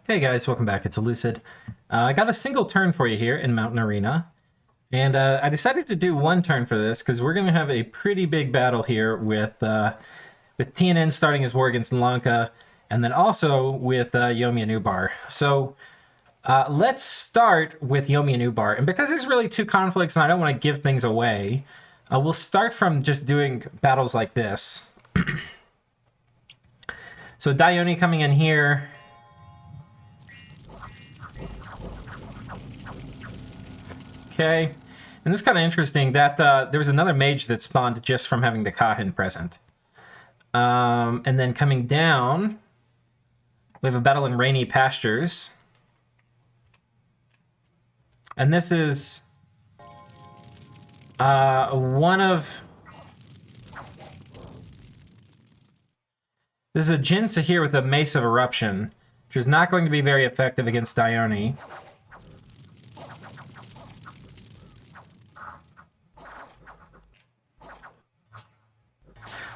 Hey guys, welcome back. It's Elucid. I got a single turn for you here in Mountain Arena, and I decided to do one turn for this because we're going to have a pretty big battle here with TNN starting his war against Lanka, and then also with Yomi and Ubar. So let's start with Yomi and Ubar, and because there's really two conflicts and I don't want to give things away, we'll start from just doing battles like this. So Djinn coming in here. Okay, and this is kind of interesting that there was another mage that spawned just from having the Kahin present. And then coming down, we have a battle in Rainy Pastures. And this is This is a Djinn Sahir with a Mace of Eruption, which is not going to be very effective against Djinn.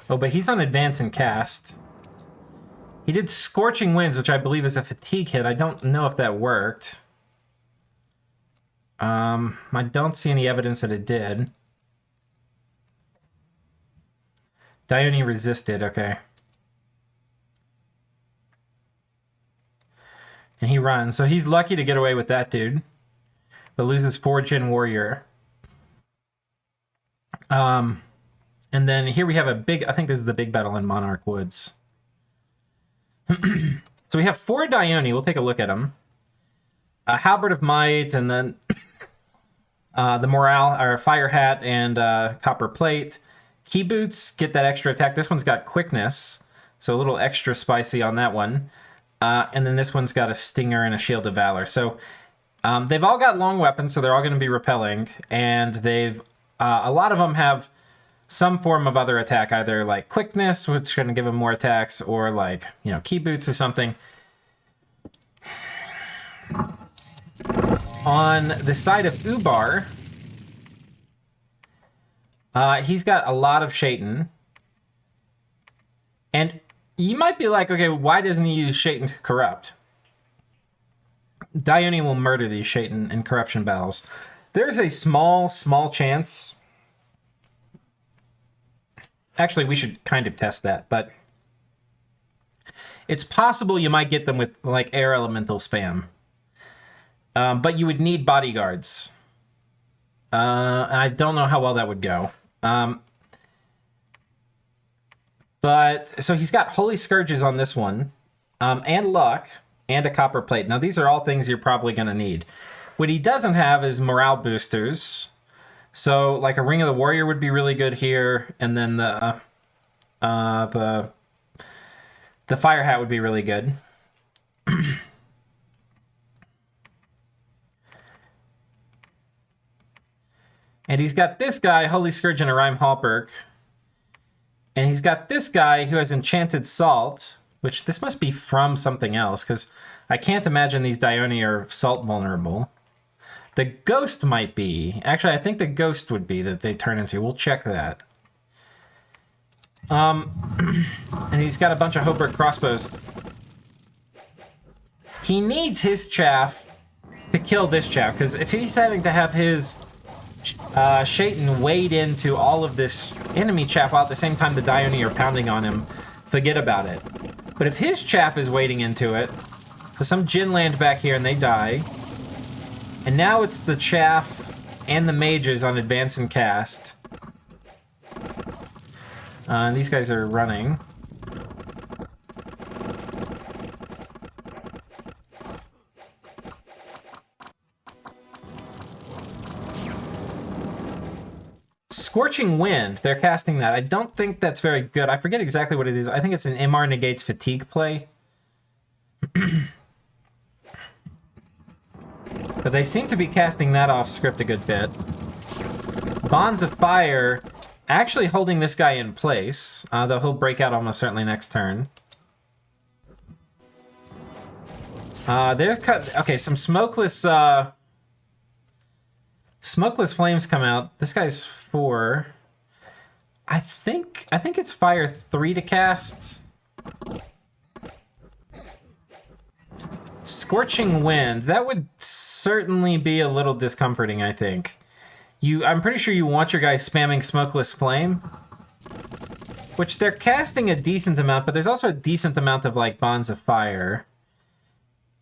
Oh, but he's on Advance and Cast. He did Scorching Winds, which I believe is a fatigue hit. I don't know if that worked. I don't see any evidence that it did. Djinn resisted, okay. And he runs, so he's lucky to get away with that dude. But loses 4 Djinn Warrior. And then here we have a big, I think this is the big battle in Monarch Woods. So we have 4 Djinn, we'll take a look at them. A Halberd of Might, and then the Morale, or Fire Hat, and Copper Plate. Key Boots get that extra attack. This one's got Quickness, so a little extra spicy on that one. And then this one's got a Stinger and a Shield of Valor. So they've all got long weapons, so they're all going to be repelling, and they've a lot of them have some form of other attack, either like Quickness, which is going to give them more attacks, or like, you know, Key Boots or something. On the side of Ubar, he's got a lot of Shaitan. And you might be like, okay, why doesn't he use Shaitan to corrupt? Djinn will murder these Shaitan in corruption battles. There's a small chance. Actually, we should kind of test that, but it's possible you might get them with like air elemental spam. But you would need bodyguards. And I don't know how well that would go. But so he's got Holy Scourges on this one, and Luck, and a Copper Plate. Now these are all things you're probably going to need. What he doesn't have is morale boosters. So like a Ring of the Warrior would be really good here, and then the Fire Hat would be really good. And he's got this guy, Holy Scourge, and a Rhyme Hallberg. And he's got this guy who has Enchanted Salt, which this must be from something else, because I can't imagine these Djinn are salt vulnerable. The Ghost might be. Actually, I think the Ghost would be that they turn into. We'll check that. And he's got a bunch of Hobart crossbows. He needs his chaff to kill this chaff, because if he's having to have his Shaitan wade into all of this enemy chaff while at the same time the Djinn are pounding on him, forget about it. But if his chaff is wading into it, so some Djinn land back here and they die, and now it's the chaff and the mages on Advance and Cast. These guys are running. Scorching Wind, they're casting that. I don't think that's very good. I forget exactly what it is. I think it's an MR negates fatigue play. But they seem to be casting that off script a good bit. Bonds of Fire actually holding this guy in place, though he'll break out almost certainly next turn. They're cut. Okay, some smokeless flames come out. This guy's 4. I think it's fire 3 to cast. Scorching Wind. That would certainly be a little discomforting, I think. I'm pretty sure you want your guys spamming Smokeless Flame, which they're casting a decent amount, but there's also a decent amount of, like, Bonds of Fire.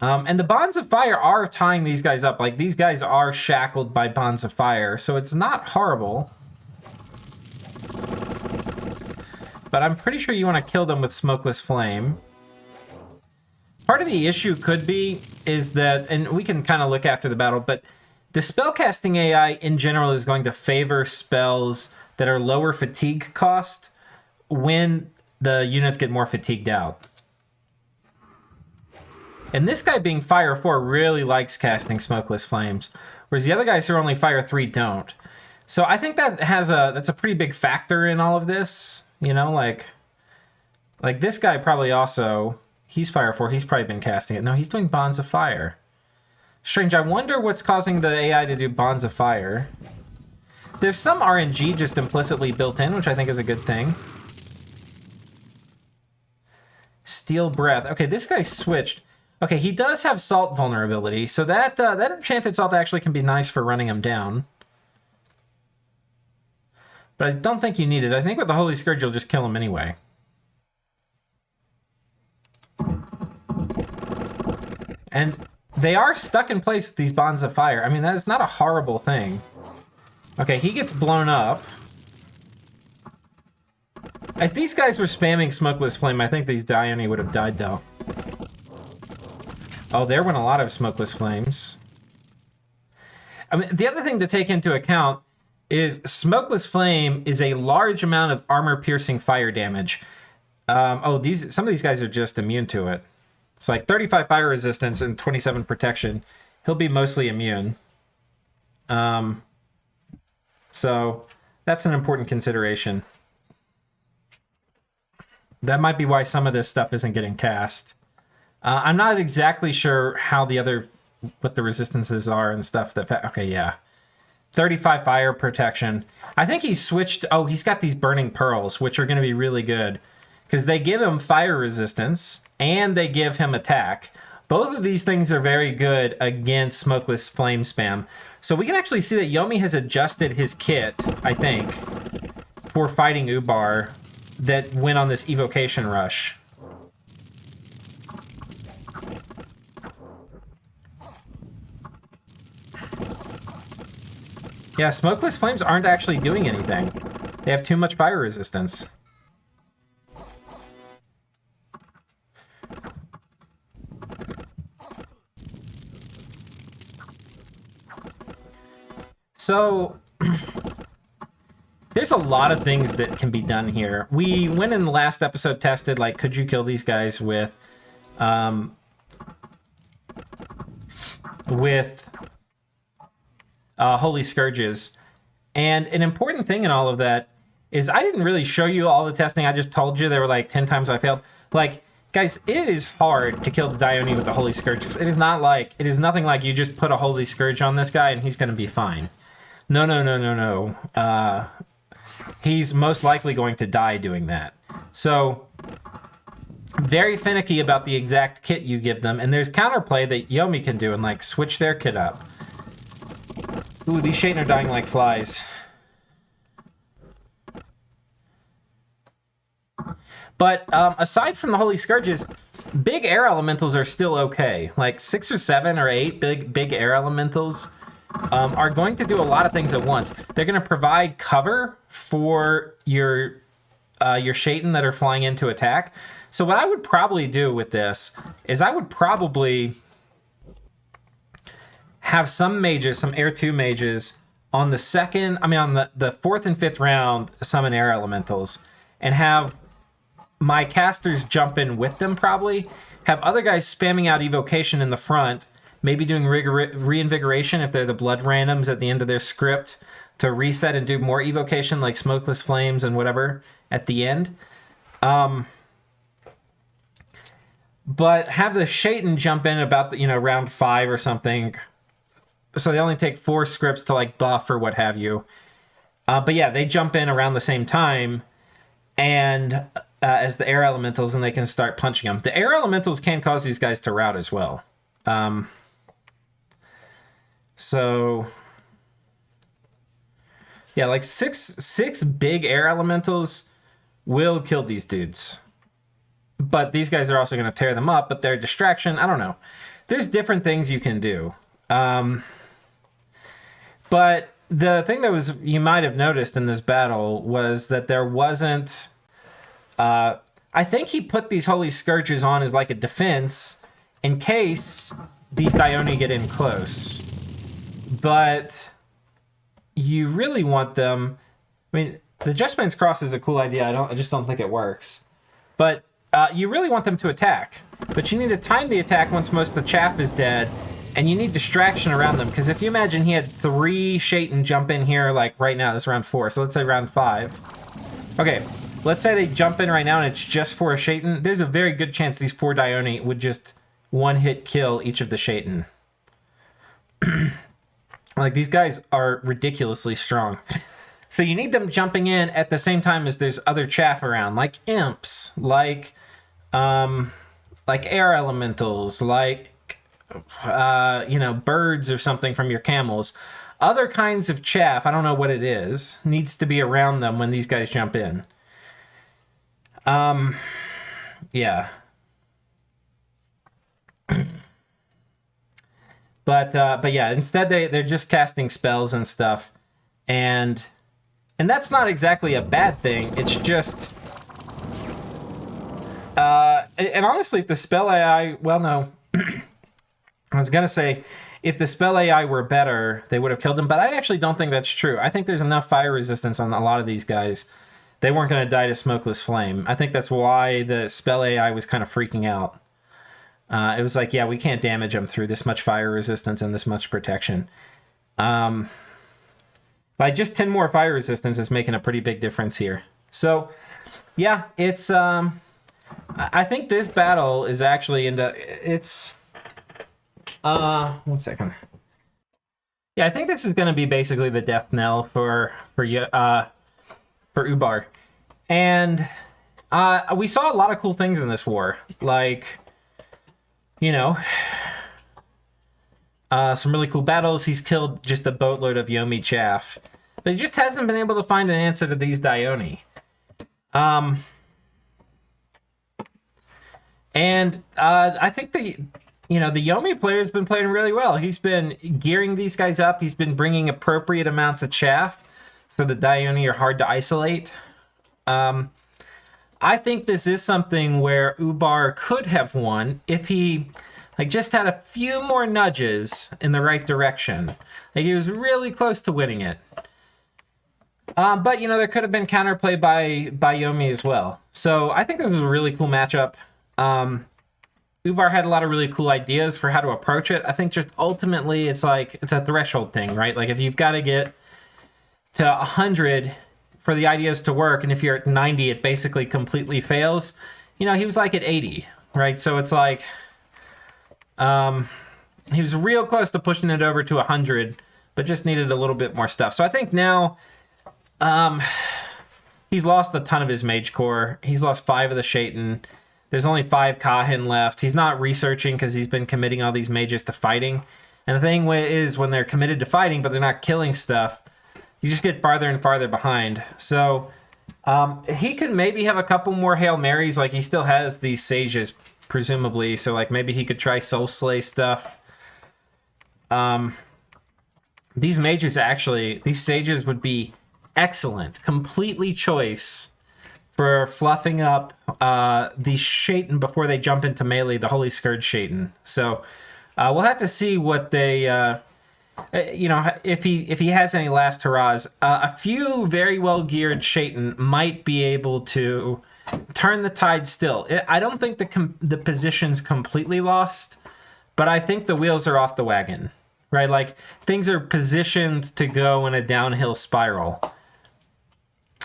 And the Bonds of Fire are tying these guys up. Like, these guys are shackled by Bonds of Fire, so it's not horrible. But I'm pretty sure you want to kill them with Smokeless Flame. Part of the issue could be is that, and we can kind of look after the battle, but the spellcasting AI in general is going to favor spells that are lower fatigue cost when the units get more fatigued out. And this guy being Fire 4 really likes casting Smokeless Flames, whereas the other guys who are only Fire 3 don't. So I think that's a pretty big factor in all of this. You know, like this guy probably also, he's Fire 4, he's probably been casting it. No, he's doing Bonds of Fire. Strange, I wonder what's causing the AI to do Bonds of Fire. There's some RNG just implicitly built in, which I think is a good thing. Steel Breath. Okay, this guy switched. Okay, he does have Salt vulnerability, so that Enchanted Salt actually can be nice for running him down. But I don't think you need it. I think with the Holy Scourge, you'll just kill him anyway. And they are stuck in place with these Bonds of Fire. I mean, that is not a horrible thing. Okay, he gets blown up. If these guys were spamming Smokeless Flame, I think these Dione would have died, though. Oh, there went a lot of Smokeless Flames. I mean, the other thing to take into account is Smokeless Flame is a large amount of armor-piercing fire damage. Some of these guys are just immune to it. It's like 35 fire resistance and 27 protection. He'll be mostly immune. So that's an important consideration. That might be why some of this stuff isn't getting cast. I'm not exactly sure how what the resistances are and stuff. Okay, yeah. 35 fire protection. I think he switched. Oh, he's got these Burning Pearls, which are going to be really good because they give him fire resistance and they give him attack. Both of these things are very good against Smokeless Flame spam. So we can actually see that Yomi has adjusted his kit, I think, for fighting Ubar that went on this evocation rush. Yeah, Smokeless Flames aren't actually doing anything. They have too much fire resistance. So, there's a lot of things that can be done here. We went in the last episode, tested, like, could you kill these guys with Holy Scourges. And an important thing in all of that is I didn't really show you all the testing. I just told you there were like 10 times I failed. Like, guys, it is hard to kill the Dione with the Holy Scourges. It is nothing like you just put a Holy Scourge on this guy and he's going to be fine. No. He's most likely going to die doing that. So, very finicky about the exact kit you give them. And there's counterplay that Yomi can do and like switch their kit up. Ooh, these Shaitan are dying like flies. But aside from the Holy Scourges, big air elementals are still okay. Like 6 or 7 or 8 big air elementals are going to do a lot of things at once. They're going to provide cover for your Shaitan that are flying in to attack. So what I would probably do with this is I would probably have some mages, some Air 2 mages, on the 4th and 5th round summon air elementals, and have my casters jump in with them probably, have other guys spamming out evocation in the front, maybe doing reinvigoration if they're the blood randoms at the end of their script to reset and do more evocation like Smokeless Flames and whatever at the end. But have the Shaitan jump in about round 5 or something. So they only take 4 scripts to like buff or what have you. But yeah, they jump in around the same time and as the air elementals, and they can start punching them. The air elementals can cause these guys to rout as well. So yeah, like six big air elementals will kill these dudes. But these guys are also going to tear them up, but they're a distraction. I don't know. There's different things you can do. But the thing that was you might have noticed in this battle was that there wasn't... I think he put these Holy Scourges on as like a defense in case these Dione get in close. But you really want them... I mean, the Just Man's Cross is a cool idea. I just don't think it works. But you really want them to attack. But you need to time the attack once most of the chaff is dead. And you need distraction around them. Because if you imagine he had 3 Shaitan jump in here, like right now, this is round 4. So let's say round 5. Okay, let's say they jump in right now and it's just for a Shaitan. There's a very good chance these 4 Dione would just one-hit kill each of the Shaitan. Like, these guys are ridiculously strong. So you need them jumping in at the same time as there's other chaff around, like imps, like air elementals, like birds or something from your camels. Other kinds of chaff, I don't know what it is, needs to be around them when these guys jump in. Yeah. But yeah, instead they're just casting spells and stuff. And that's not exactly a bad thing. It's just... and honestly, if the spell AI... Well, no. I was going to say, if the spell AI were better, they would have killed him. But I actually don't think that's true. I think there's enough fire resistance on a lot of these guys. They weren't going to die to Smokeless Flame. I think that's why the spell AI was kind of freaking out. It was like, yeah, we can't damage them through this much fire resistance and this much protection. By just 10 more fire resistance is making a pretty big difference here. So, yeah, it's... I think this battle is actually into... It's... 1 second. Yeah, I think this is going to be basically the death knell for Ubar. And we saw a lot of cool things in this war. Like... some really cool battles. He's killed just a boatload of Yomi chaff. But he just hasn't been able to find an answer to these Dione. And I think the Yomi player's been playing really well. He's been gearing these guys up. He's been bringing appropriate amounts of chaff so the Dione are hard to isolate. I think this is something where Ubar could have won if he just had a few more nudges in the right direction. Like, he was really close to winning it. But, there could have been counterplay by Yomi as well. So I think this was a really cool matchup. Ubar had a lot of really cool ideas for how to approach it. I think just ultimately it's a threshold thing, right? Like, if you've got to get to 100 for the ideas to work, and if you're at 90, it basically completely fails. He was like at 80, right? So it's like... he was real close to pushing it over to 100, but just needed a little bit more stuff. So I think now, he's lost a ton of his mage core. He's lost 5 of the Shaitan. There's only 5 Kahin left. He's not researching because he's been committing all these mages to fighting. And the thing is, when they're committed to fighting, but they're not killing stuff, you just get farther and farther behind. So he could maybe have a couple more Hail Marys. Like, he still has these sages, presumably, so maybe he could try Soul Slay stuff. These sages would be excellent, completely choice for fluffing up the Shaitan before they jump into melee, the Holy Scourge Shaitan. So we'll have to see what they if he has any last hurrahs. A few very well geared Shaitan might be able to turn the tide still. I don't think the position's completely lost, but I think the wheels are off the wagon, right? Like, things are positioned to go in a downhill spiral.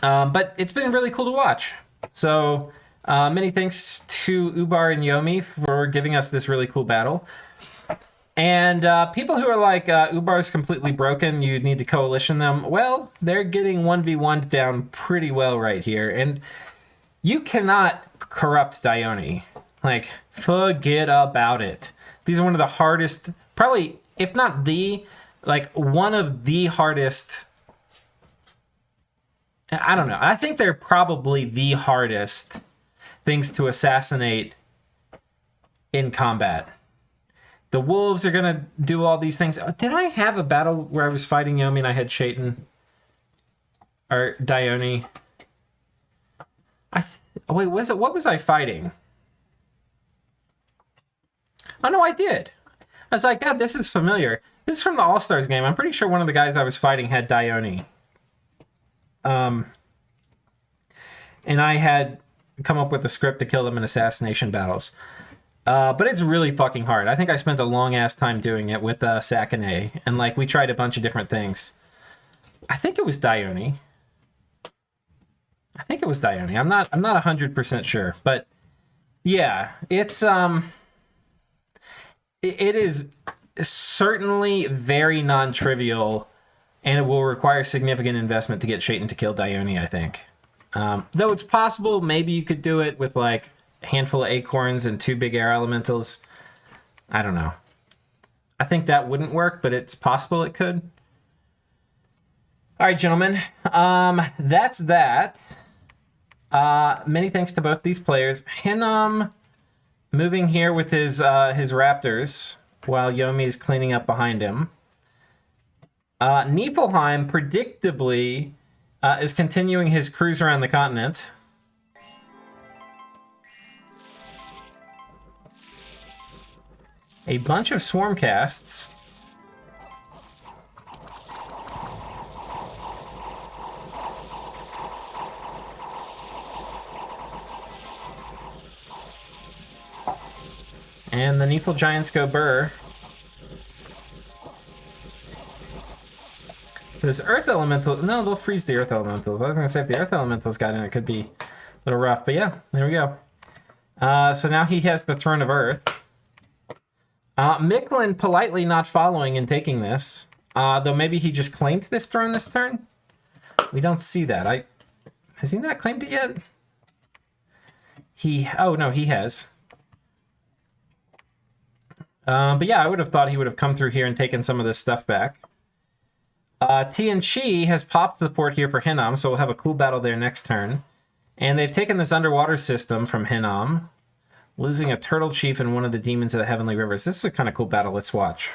But it's been really cool to watch. So many thanks to Ubar and Yomi for giving us this really cool battle. And people who are like, Ubar's completely broken, you need to coalition them. Well, they're getting 1v1'd down pretty well right here. And you cannot corrupt Dione. Like, forget about it. These are one of the hardest, probably, if not the, like, one of the hardest. I don't know. I think they're probably the hardest things to assassinate in combat. The wolves are going to do all these things. Oh, did I have a battle where I was fighting Yomi and I had Shaitan? Or Dione? Wait, what was I fighting? Oh, no, I did. I was like, God, this is familiar. This is from the All-Stars game. I'm pretty sure one of the guys I was fighting had Dione. And I had come up with a script to kill them in assassination battles. But it's really fucking hard. I think I spent a long-ass time doing it with Sakane. And, like, we tried a bunch of different things. I think it was Dione. I'm not 100% sure. But, yeah. It's, it is certainly very non-trivial. And it will require significant investment to get Shaitan to kill Dione, I think. Though it's possible, maybe you could do it with, like, a handful of acorns and 2 big air elementals. I don't know. I think that wouldn't work, but it's possible it could. All right, gentlemen. That's that. Many thanks to both these players. Hinnom moving here with his raptors while Yomi is cleaning up behind him. Niflheim, predictably, is continuing his cruise around the continent. A bunch of swarm casts. And the Nifl Giants go burr. Those Earth Elementals... No, they'll freeze the Earth Elementals. I was going to say, if the Earth Elementals got in, it could be a little rough. But yeah, there we go. So now he has the Throne of Earth. Micklin politely not following and taking this. Though maybe he just claimed this throne this turn? We don't see that. Has he not claimed it yet? Oh, no, he has. But yeah, I would have thought he would have come through here and taken some of this stuff back. Tian Chi has popped the fort here for Hinnom, so we'll have a cool battle there next turn. And they've taken this underwater system from Hinnom, losing a turtle chief and one of the demons of the Heavenly Rivers. This is a kind of cool battle. Let's watch.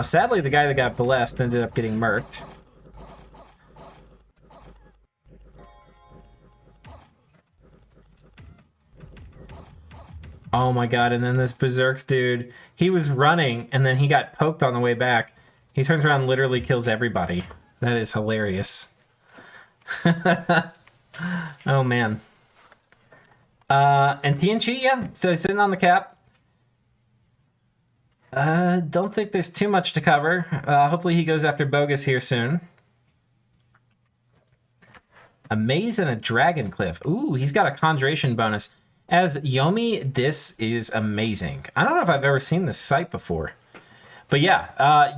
Sadly, the guy that got blessed ended up getting murked. Oh my god, and then this berserk dude, he was running, and then he got poked on the way back. He turns around and literally kills everybody. That is hilarious. Oh, man. And TNG, yeah, so sitting on the cap. Don't think there's too much to cover. Hopefully he goes after Bogus here soon. A maze and a dragon cliff. Ooh, he's got a conjuration bonus. As Yomi, this is amazing. I don't know if I've ever seen this site before. But yeah,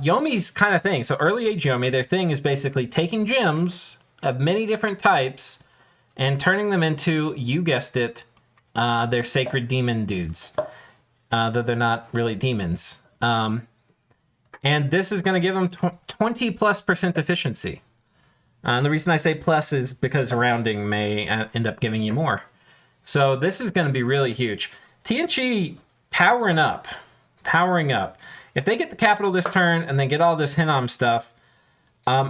Yomi's kind of thing. So early age Yomi, their thing is basically taking gems of many different types and turning them into, you guessed it, their sacred demon dudes. Though they're not really demons. And this is going to give them 20+% efficiency. And the reason I say plus is because rounding may end up giving you more. So this is going to be really huge. TNG powering up. If they get the capital this turn and they get all this Hinnom stuff,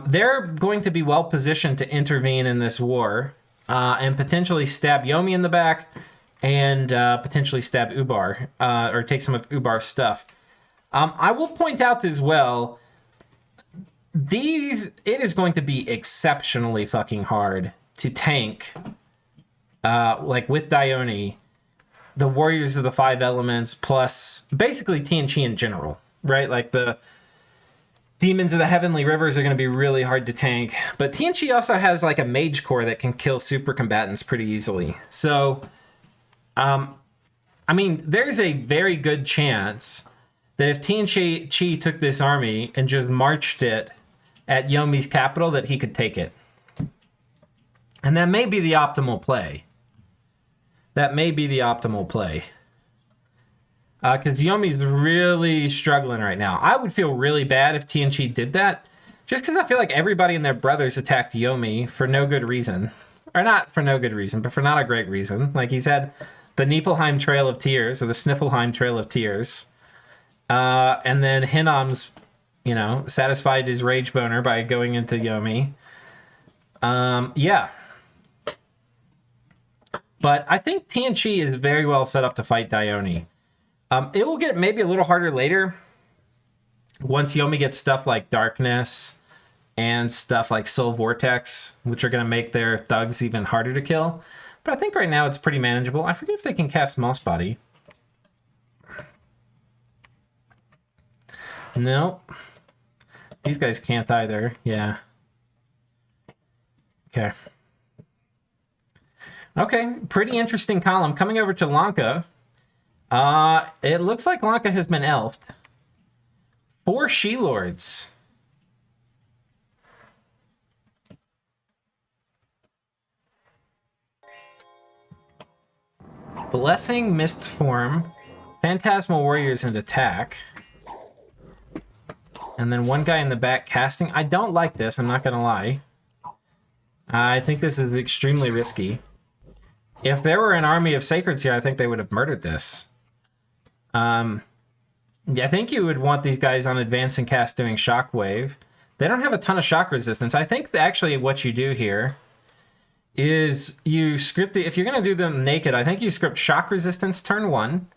they're going to be well positioned to intervene in this war and potentially stab Yomi in the back and potentially stab Ubar or take some of Ubar's stuff. I will point out as well, it is going to be exceptionally fucking hard to tank, like with Dione, the Warriors of the Five Elements plus basically TNG in general, right? Like the Demons of the Heavenly Rivers are going to be really hard to tank, but TNG also has like a Mage Core that can kill super combatants pretty easily. So, I mean, there's a very good chance that if TNG took this army and just marched it at Yomi's capital, that he could take it. And that may be the optimal play. That may be the optimal play. Because Yomi's really struggling right now. I would feel really bad if TNG did that. Just because I feel like everybody and their brothers attacked Yomi for no good reason. Or not for no good reason, but for not a great reason. Like, he's had the Niflheim Trail of Tears, or the Sniffleheim Trail of Tears. And then Hinnom's, you know, satisfied his rage boner by going into Yomi. Yeah. But I think TNG is very well set up to fight Dione. It will get maybe a little harder later once Yomi gets stuff like Darkness and stuff like Soul Vortex, which are going to make their thugs even harder to kill. But I think right now it's pretty manageable. I forget if they can cast Moss Body. No. These guys can't either. Yeah. Okay. Okay, pretty interesting column. Coming over to Lanka. It looks like Lanka has been elfed. 4 She-Lords. Blessing, Mist Form, Phantasmal Warriors, and Attack. And then one guy in the back casting. I don't like this, I'm not going to lie. I think this is extremely risky. If there were an army of Sacreds here, I think they would have murdered this. Yeah, I think you would want these guys on advance and cast doing Shockwave. They don't have a ton of shock resistance. I think actually what you do here is you script if you're going to do them naked, I think you script shock resistance turn 1.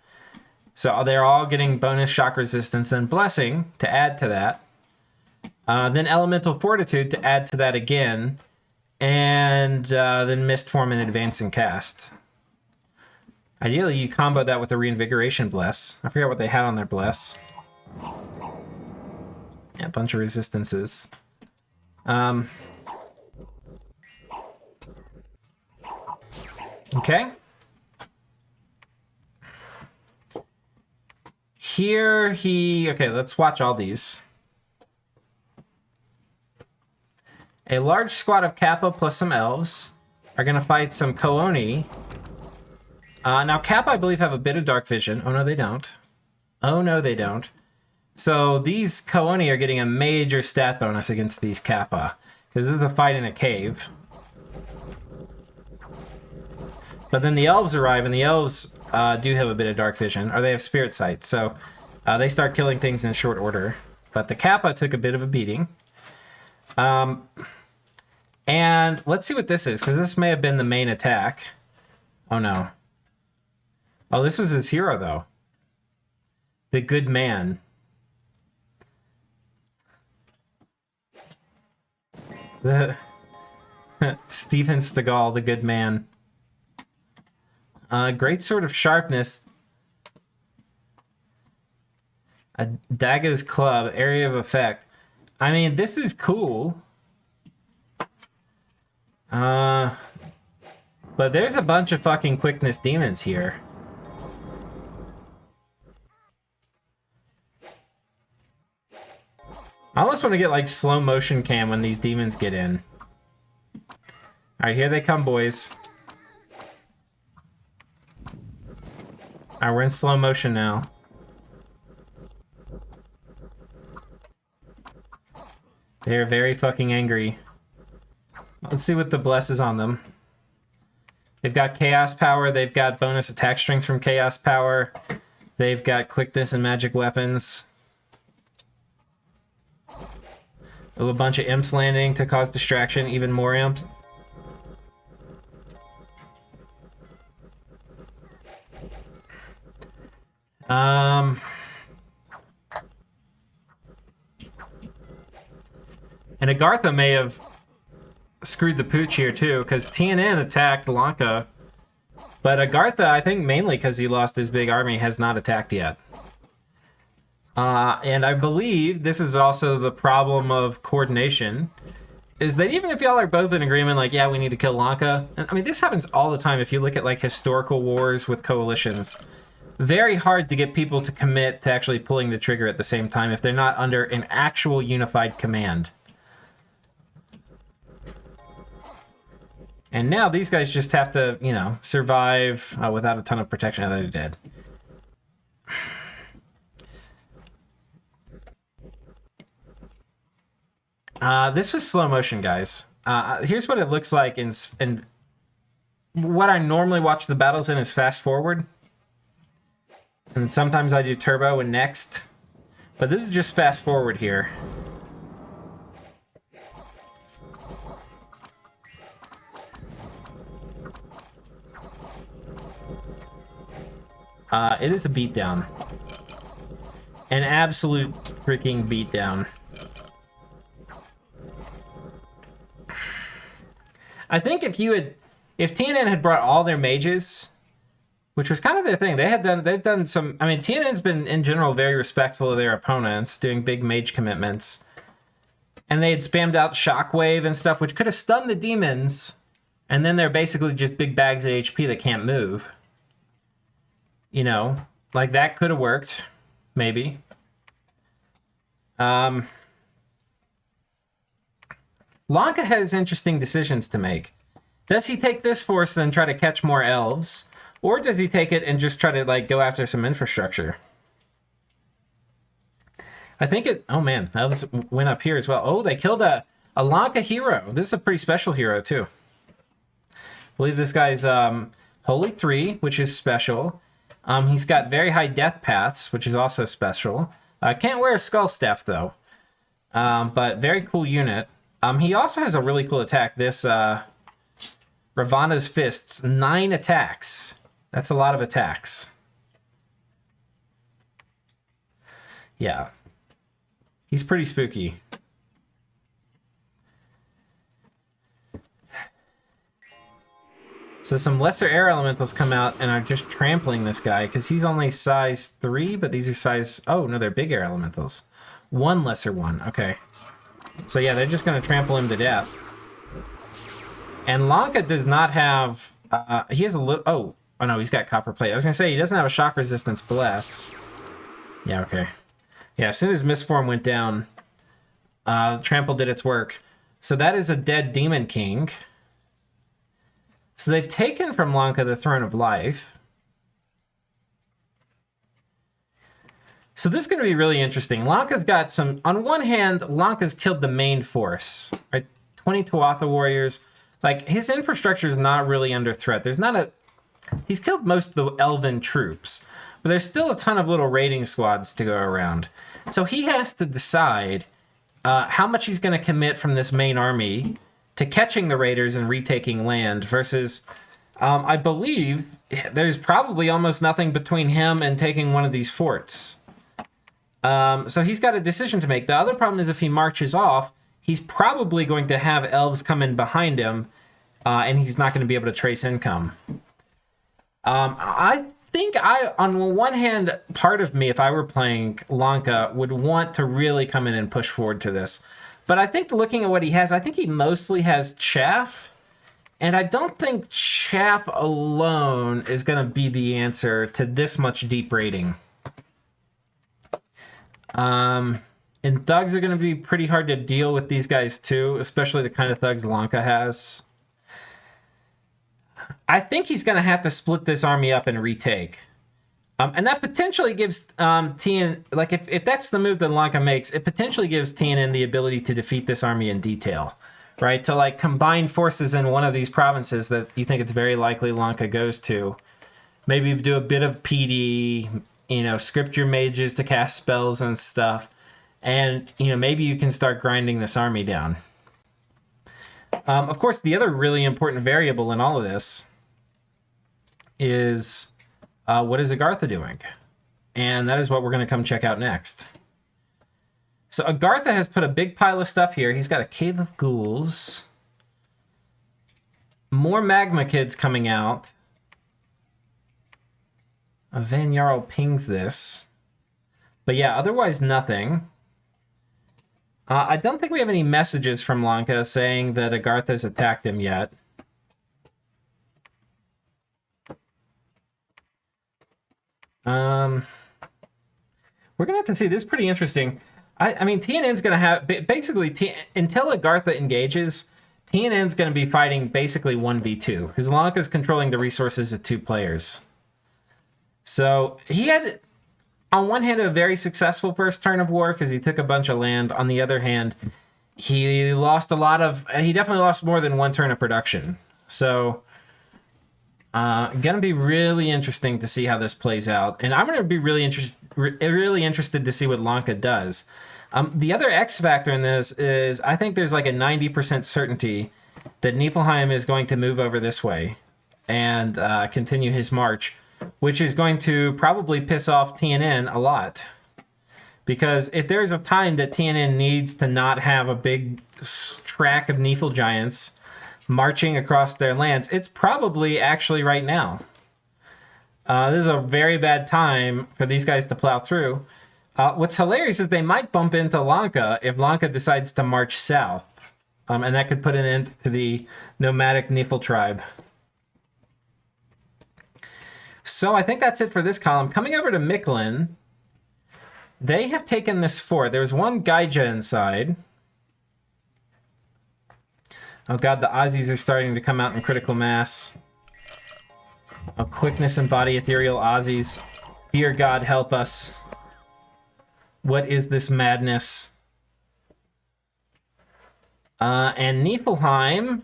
So they're all getting bonus shock resistance, then Blessing to add to that. Then Elemental Fortitude to add to that again. And then Mist Form and Advance and Cast. Ideally, you combo that with a Reinvigoration Bless. I forgot what they had on their Bless. Yeah, a bunch of resistances. Okay. Here okay, let's watch all these. A large squad of Kappa plus some elves are going to fight some Kooni. Now, Kappa, I believe, have a bit of dark vision. Oh, no, they don't. Oh, no, they don't. So these Kooni are getting a major stat bonus against these Kappa, because this is a fight in a cave. But then the elves arrive, and the elves do have a bit of dark vision, or they have spirit sight, so they start killing things in short order. But the Kappa took a bit of a beating. And let's see what this is, because this may have been the main attack. Oh, no. Oh, this was his hero, though. The Good Man. Stephen Stegall, the Good Man. Great Sword of Sharpness. A Dagger's Club, Area of Effect. I mean, this is cool. But there's a bunch of fucking quickness demons here. I almost want to get like slow motion cam when these demons get in. Alright, here they come, boys. Alright, we're in slow motion now. They're very fucking angry. Let's see what the bless is on them. They've got Chaos Power, they've got bonus attack strength from Chaos Power, they've got quickness and magic weapons. Ooh, a bunch of imps landing to cause distraction, even more imps. And Agartha may have screwed the pooch here too, because TNN attacked Lanka, but Agartha, I think mainly because he lost his big army, has not attacked yet. And I believe this is also the problem of coordination, is that even if y'all are both in agreement, like, yeah, we need to kill Lanka, and I mean, this happens all the time if you look at like historical wars with coalitions. Very hard to get people to commit to actually pulling the trigger at the same time if they're not under an actual unified command. And now these guys just have to, you know, survive without a ton of protection. They're dead. This was slow motion, guys. Here's what it looks like in what I normally watch the battles in is fast forward. And sometimes I do turbo and next. But this is just fast forward here. It is a beatdown. An absolute freaking beatdown. I think if TNN had brought all their mages, which was kind of their thing, they've done some. I mean, TNN's been in general very respectful of their opponents, doing big mage commitments, and they had spammed out Shockwave and stuff, which could have stunned the demons, and then they're basically just big bags of HP that can't move. You know, like that could have worked, maybe. Lanka has interesting decisions to make. Does he take this force and try to catch more elves? Or does he take it and just try to, like, go after some infrastructure? I think it... Oh, man. Elves went up here as well. Oh, they killed a Lanka hero. This is a pretty special hero, too. I believe this guy's Holy 3, which is special. He's got very high death paths, which is also special. Can't wear a skull staff, though. But very cool unit. He also has a really cool attack. This Ravana's Fists, 9 attacks. That's a lot of attacks. Yeah. He's pretty spooky. So some lesser air elementals come out and are just trampling this guy because he's only size 3, but these are size... Oh, no, they're big air elementals. One lesser one. Okay. So yeah, they're just going to trample him to death. And Lanka does not have... he has a little... Oh no, he's got copper plate. I was going to say, he doesn't have a shock resistance bless. Yeah, okay. Yeah, as soon as Mistform went down, Trample did its work. So that is a dead Demon King. So they've taken from Lanka the Throne of Life. So this is going to be really interesting. Lanka's got some... On one hand, Lanka's killed the main force. Right? 20 Tuatha warriors. Like, his infrastructure is not really under threat. There's not a... He's killed most of the elven troops. But there's still a ton of little raiding squads to go around. So he has to decide how much he's going to commit from this main army to catching the raiders and retaking land versus... I believe there's probably almost nothing between him and taking one of these forts. So he's got a decision to make. The other problem is if he marches off, he's probably going to have elves come in behind him, and he's not going to be able to trace income. I think on one hand, part of me, if I were playing Lanka, would want to really come in and push forward to this. But I think looking at what he has, I think he mostly has Chaff, and I don't think Chaff alone is going to be the answer to this much deep raiding. And thugs are going to be pretty hard to deal with these guys too, especially the kind of thugs Lanka has. I think he's going to have to split this army up and retake. And that potentially gives TN, like if that's the move that Lanka makes, it potentially gives TNN the ability to defeat this army in detail, right? To like combine forces in one of these provinces that you think it's very likely Lanka goes to. Maybe do a bit of PD, you know, script your mages to cast spells and stuff. And, you know, maybe you can start grinding this army down. Of course, the other really important variable in all of this is what is Agartha doing? And that is what we're going to come check out next. So Agartha has put a big pile of stuff here. He's got a Cave of Ghouls. More Magma Kids coming out. Van Jarl pings this. But yeah, otherwise nothing. I don't think we have any messages from Lanka saying that Agartha's attacked him yet. We're going to have to see. This is pretty interesting. I mean, TNN's going to have... Basically, until Agartha engages, TNN's going to be fighting basically 1v2 because Lanka's controlling the resources of 2 players. So he had, on one hand, a very successful first turn of war because he took a bunch of land. On the other hand, he lost a lot of... He definitely lost more than 1 turn of production. So, going to be really interesting to see how this plays out. And I'm going to be really interested to see what Lanka does. The other X factor in this is I think there's like a 90% certainty that Niflheim is going to move over this way and continue his march, which is going to probably piss off TNN a lot. Because if there's a time that TNN needs to not have a big track of Nifl giants marching across their lands, it's probably actually right now. This is a very bad time for these guys to plow through. What's hilarious is they might bump into Lanka if Lanka decides to march south. And that could put an end to the nomadic Nifl tribe. So I think that's it for this column. Coming over to Miklin, they have taken this fort. There's one Gaija inside. Oh god, the Aussies are starting to come out in critical mass. Oh, quickness and body ethereal Aussies. Dear God, help us. What is this madness? And Niflheim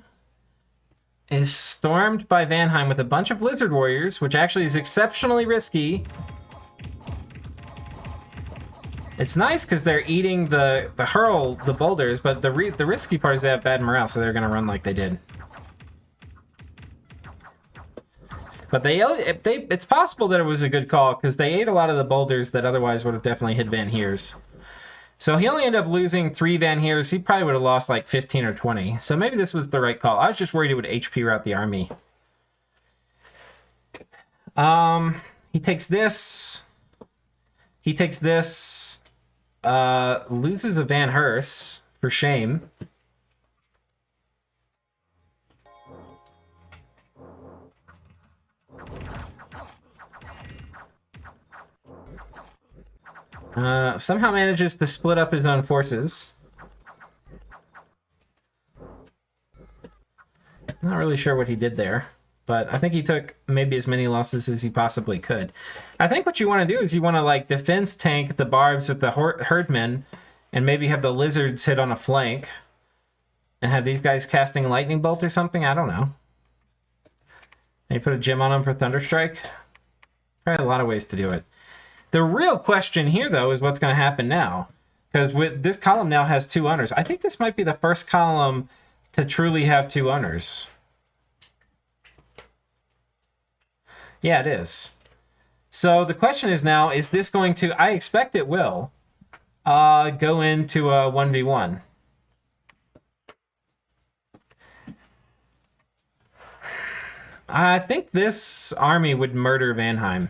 is stormed by Vanheim with a bunch of lizard warriors, which actually is exceptionally risky. It's nice because they're eating the boulders, but the risky part is they have bad morale, so they're going to run like they did. But it's possible that it was a good call because they ate a lot of the boulders that otherwise would have definitely hit Van Heers. So he only ended up losing 3 Van Heers. He probably would have lost like 15 or 20. So maybe this was the right call. I was just worried it would HP route the army. He takes this. He takes this. Loses a Van Heers for shame. Somehow manages to split up his own forces. Not really sure what he did there, but I think he took maybe as many losses as he possibly could. I think what you want to do is you want to like defense tank the barbs with the herdmen and maybe have the lizards hit on a flank and have these guys casting lightning bolt or something. I don't know. And you put a gem on them for Thunderstrike. Probably a lot of ways to do it. The real question here, though, is what's going to happen now. Because with this column now has 2 owners. I think this might be the first column to truly have 2 owners. Yeah, it is. So the question is now, is this going to... I expect it will go into a 1v1. I think this army would murder Vanheim.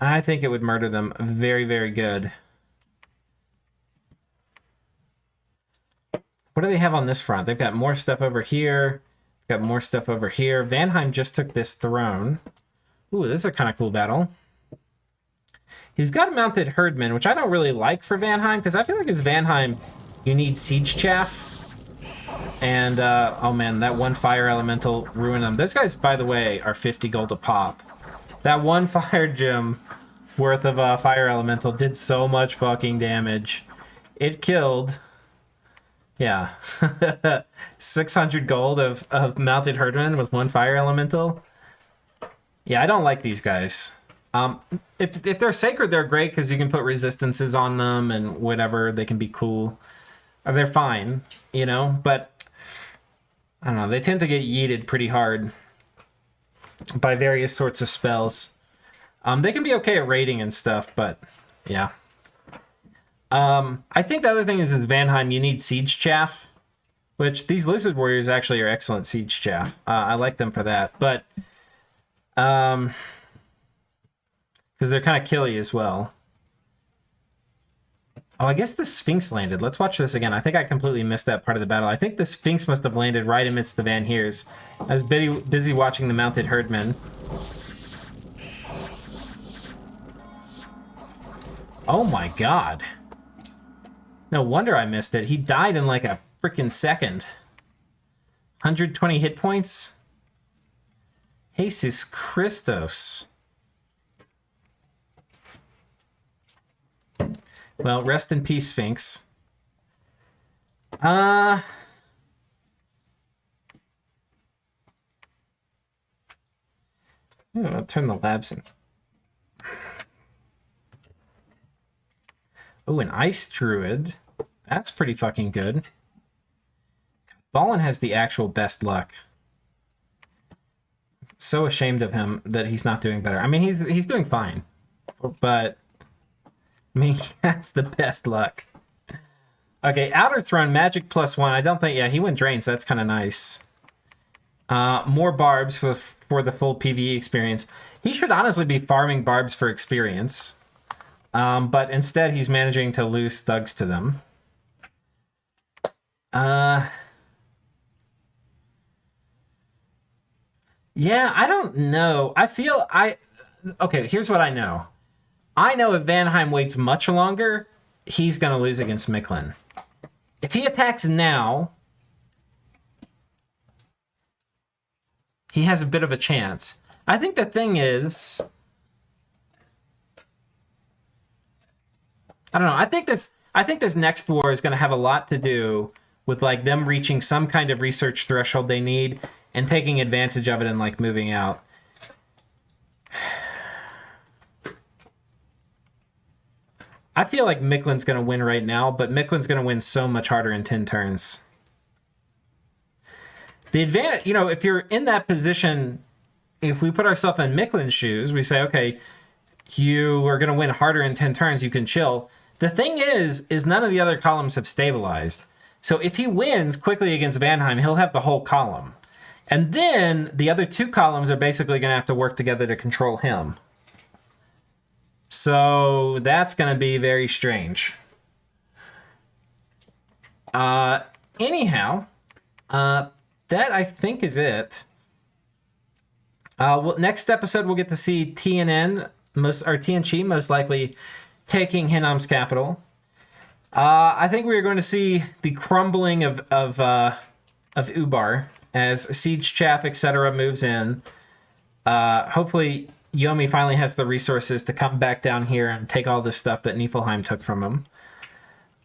I think it would murder them very, very good. What do they have on this front? They've got more stuff over here. Got more stuff over here. Vanheim just took this throne. Ooh, this is a kind of cool battle. He's got a mounted herdman, which I don't really like for Vanheim, because I feel like as Vanheim, you need siege chaff. And, oh man, that one fire elemental ruined them. Those guys, by the way, are 50 gold a pop. That one fire gem worth of fire elemental did so much fucking damage. It killed, yeah, 600 gold of mounted herdmen with 1 fire elemental. Yeah, I don't like these guys. If they're sacred, they're great because you can put resistances on them and whatever. They can be cool. They're fine, you know, but I don't know. They tend to get yeeted pretty hard by various sorts of spells. They can be okay at raiding and stuff, but yeah. I think the other thing is Vanheim, you need siege chaff, which these lizard warriors actually are excellent siege chaff. I like them for that, but because they're kind of killy as well. Oh, I guess the Sphinx landed. Let's watch this again. I think I completely missed that part of the battle. I think the Sphinx must have landed right amidst the Van Heers. I was busy watching the mounted herdmen. Oh my god. No wonder I missed it. He died in like a freaking second. 120 hit points. Jesus Christos. Well, rest in peace, Sphinx. I'll turn the labs in. Oh, an Ice Druid. That's pretty fucking good. Ballin has the actual best luck. So ashamed of him that he's not doing better. I mean, he's doing fine. But, I mean, he has the best luck. Okay, Outer Throne, Magic +1. I don't think... Yeah, he went Drain, so that's kind of nice. More Barbs for the full PvE experience. He should honestly be farming Barbs for experience. But instead, he's managing to lose thugs to them. Yeah, I don't know. Okay, here's what I know. I know if Vanheim waits much longer, he's going to lose against Micklin. If he attacks now, he has a bit of a chance. I think the thing is... I don't know. I think this next war is going to have a lot to do with like them reaching some kind of research threshold they need and taking advantage of it and like moving out. I feel like Micklin's going to win right now, but Micklin's going to win so much harder in 10 turns. The advantage, if you're in that position, if we put ourselves in Micklin's shoes, we say, okay, you are going to win harder in 10 turns, you can chill. The thing is none of the other columns have stabilized. So if he wins quickly against Vanheim, he'll have the whole column. And then the other 2 columns are basically going to have to work together to control him. So that's going to be very strange. Anyhow, that I think is it. Well, next episode we'll get to see TNN, TNC most likely taking Hinnom's capital. I think we are going to see the crumbling of Ubar as Siege Chaff, etc. moves in. Hopefully Yomi finally has the resources to come back down here and take all this stuff that Niflheim took from him.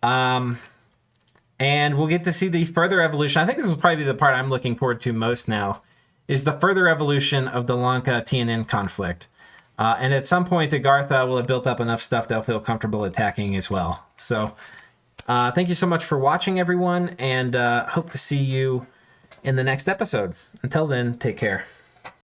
And we'll get to see the further evolution. I think this will probably be the part I'm looking forward to most now, is the further evolution of the Lanka-TNN conflict. And at some point, Agartha will have built up enough stuff they'll feel comfortable attacking as well. So thank you so much for watching, everyone, and hope to see you in the next episode. Until then, take care.